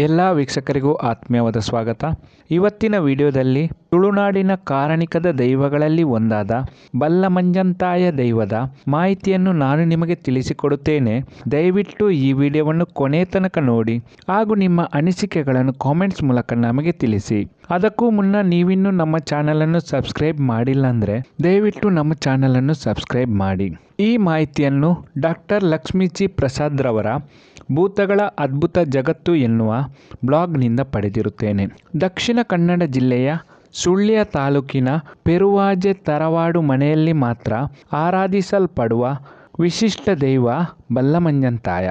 ಎಲ್ಲ ವೀಕ್ಷಕರಿಗೂ ಆತ್ಮೀಯವಾದ ಸ್ವಾಗತ. ಇವತ್ತಿನ ವಿಡಿಯೋದಲ್ಲಿ ತುಳುನಾಡಿನ ಕಾರಣಿಕದ ದೈವಗಳಲ್ಲಿ ಒಂದಾದ ಬಲ್ಲಮಂಜಂತಾಯ ದೈವದ ಮಾಹಿತಿಯನ್ನು ನಾನು ನಿಮಗೆ ತಿಳಿಸಿಕೊಡುತ್ತೇನೆ. ದಯವಿಟ್ಟು ಈ ವಿಡಿಯೋವನ್ನು ಕೊನೆ ತನಕ ನೋಡಿ ಹಾಗೂ ನಿಮ್ಮ ಅನಿಸಿಕೆಗಳನ್ನು ಕಾಮೆಂಟ್ಸ್ ಮೂಲಕ ನಮಗೆ ತಿಳಿಸಿ. ಅದಕ್ಕೂ ಮುನ್ನ ನೀವಿನ್ನೂ ನಮ್ಮ ಚಾನಲನ್ನು ಸಬ್ಸ್ಕ್ರೈಬ್ ಮಾಡಿಲ್ಲ ಅಂದರೆ ದಯವಿಟ್ಟು ನಮ್ಮ ಚಾನಲನ್ನು ಸಬ್ಸ್ಕ್ರೈಬ್ ಮಾಡಿ. ಈ ಮಾಹಿತಿಯನ್ನು ಡಾಕ್ಟರ್ ಲಕ್ಷ್ಮೀ ಜಿ ಪ್ರಸಾದ್ ರವರ ಭೂತಗಳ ಅದ್ಭುತ ಜಗತ್ತು ಎನ್ನುವ ಬ್ಲಾಗ್ನಿಂದ ಪಡೆದಿರುತ್ತೇನೆ. ದಕ್ಷಿಣ ಕನ್ನಡ ಜಿಲ್ಲೆಯ ಸುಳ್ಯ ತಾಲೂಕಿನ ಪೆರುವಾಜೆ ತರವಾಡು ಮನೆಯಲ್ಲಿ ಮಾತ್ರ ಆರಾಧಿಸಲ್ಪಡುವ ವಿಶಿಷ್ಟ ದೈವ ಬಲ್ಲಮಂಜಂತಾಯ.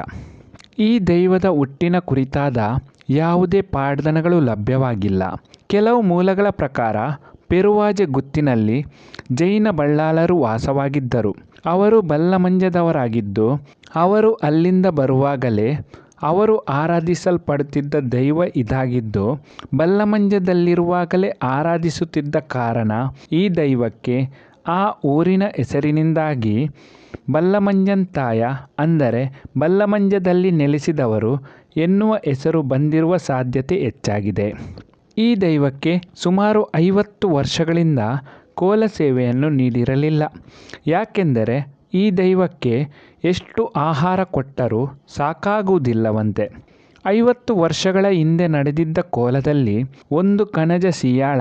ಈ ದೈವದ ಹುಟ್ಟಿನ ಕುರಿತಾದ ಯಾವುದೇ ಪಾಡ್ದನಗಳು ಲಭ್ಯವಾಗಿಲ್ಲ. ಕೆಲವು ಮೂಲಗಳ ಪ್ರಕಾರ ಪೆರುವಾಜೆ ಗುತ್ತಿನಲ್ಲಿ ಜೈನ ಬಳ್ಳಾಲರು ವಾಸವಾಗಿದ್ದರು. ಅವರು ಬಲ್ಲಮಂಜದವರಾಗಿದ್ದು, ಅವರು ಅಲ್ಲಿಂದ ಬರುವಾಗಲೇ ಅವರು ಆರಾಧಿಸಲ್ಪಡುತ್ತಿದ್ದ ದೈವ ಇದಾಗಿದ್ದು, ಬಲ್ಲಮಂಜದಲ್ಲಿರುವಾಗಲೇ ಆರಾಧಿಸುತ್ತಿದ್ದ ಕಾರಣ ಈ ದೈವಕ್ಕೆ ಆ ಊರಿನ ಹೆಸರಿನಿಂದಾಗಿ ಬಲ್ಲಮಂಜಂತಾಯ ಅಂದರೆ ಬಲ್ಲಮಂಜದಲ್ಲಿ ನೆಲೆಸಿದವರು ಎನ್ನುವ ಹೆಸರು ಬಂದಿರುವ ಸಾಧ್ಯತೆ ಹೆಚ್ಚಾಗಿದೆ. ಈ ದೈವಕ್ಕೆ ಸುಮಾರು 50 ವರ್ಷಗಳಿಂದ ಕೋಲ ಸೇವೆಯನ್ನು ನೀಡಿರಲಿಲ್ಲ. ಯಾಕೆಂದರೆ ಈ ದೈವಕ್ಕೆ ಎಷ್ಟು ಆಹಾರ ಕೊಟ್ಟರೂ ಸಾಕಾಗುವುದಿಲ್ಲವಂತೆ. 50 ವರ್ಷಗಳ ಹಿಂದೆ ನಡೆದಿದ್ದ ಕೋಲದಲ್ಲಿ 1 ಕಣಜ ಸಿಯಾಳ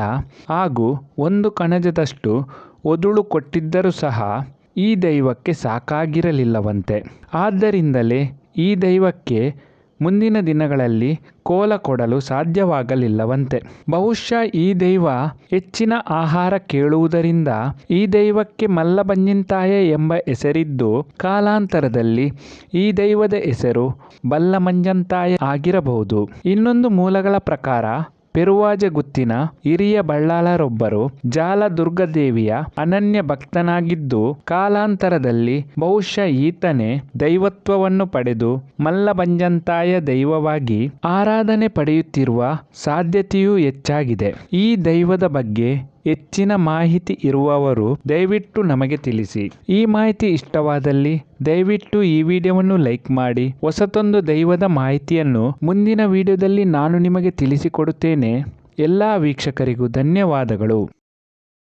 ಹಾಗೂ 1 ಕಣಜದಷ್ಟು ಒದುಳು ಕೊಟ್ಟಿದ್ದರೂ ಸಹ ಈ ದೈವಕ್ಕೆ ಸಾಕಾಗಿರಲಿಲ್ಲವಂತೆ. ಆದ್ದರಿಂದಲೇ ಈ ದೈವಕ್ಕೆ ಮುಂದಿನ ದಿನಗಳಲ್ಲಿ ಕೋಲ ಕೊಡಲು ಸಾಧ್ಯವಾಗಲಿಲ್ಲವಂತೆ. ಬಹುಶಃ ಈ ದೈವ ಹೆಚ್ಚಿನ ಆಹಾರ ಕೇಳುವುದರಿಂದ ಈ ದೈವಕ್ಕೆ ಮಲ್ಲಮಂಜಂತಾಯ ಎಂಬ ಹೆಸರಿದ್ದು, ಕಾಲಾಂತರದಲ್ಲಿ ಈ ದೈವದ ಹೆಸರು ಬಲ್ಲಮಂಜಂತಾಯ ಆಗಿರಬಹುದು. ಇನ್ನೊಂದು ಮೂಲಗಳ ಪ್ರಕಾರ ಪೆರುವಾಜೆ ಗುತ್ತಿನ ಹಿರಿಯ ಬಳ್ಳಾಲರೊಬ್ಬರು ಜಾಲದುರ್ಗದೇವಿಯ ಅನನ್ಯ ಭಕ್ತನಾಗಿದ್ದು, ಕಾಲಾಂತರದಲ್ಲಿ ಬಹುಶಃ ಈತನೇ ದೈವತ್ವವನ್ನು ಪಡೆದು ಮಲ್ಲಮಂಜಂತಾಯ ದೈವವಾಗಿ ಆರಾಧನೆ ಪಡೆಯುತ್ತಿರುವ ಸಾಧ್ಯತೆಯೂ ಹೆಚ್ಚಾಗಿದೆ. ಈ ದೈವದ ಬಗ್ಗೆ ಹೆಚ್ಚಿನ ಮಾಹಿತಿ ಇರುವವರು ದಯವಿಟ್ಟು ನಮಗೆ ತಿಳಿಸಿ. ಈ ಮಾಹಿತಿ ಇಷ್ಟವಾದಲ್ಲಿ ದಯವಿಟ್ಟು ಈ ವಿಡಿಯೋವನ್ನು ಲೈಕ್ ಮಾಡಿ. ಹೊಸತೊಂದು ದೈವದ ಮಾಹಿತಿಯನ್ನು ಮುಂದಿನ ವಿಡಿಯೋದಲ್ಲಿ ನಾನು ನಿಮಗೆ ತಿಳಿಸಿಕೊಡುತ್ತೇನೆ. ಎಲ್ಲ ವೀಕ್ಷಕರಿಗೂ ಧನ್ಯವಾದಗಳು.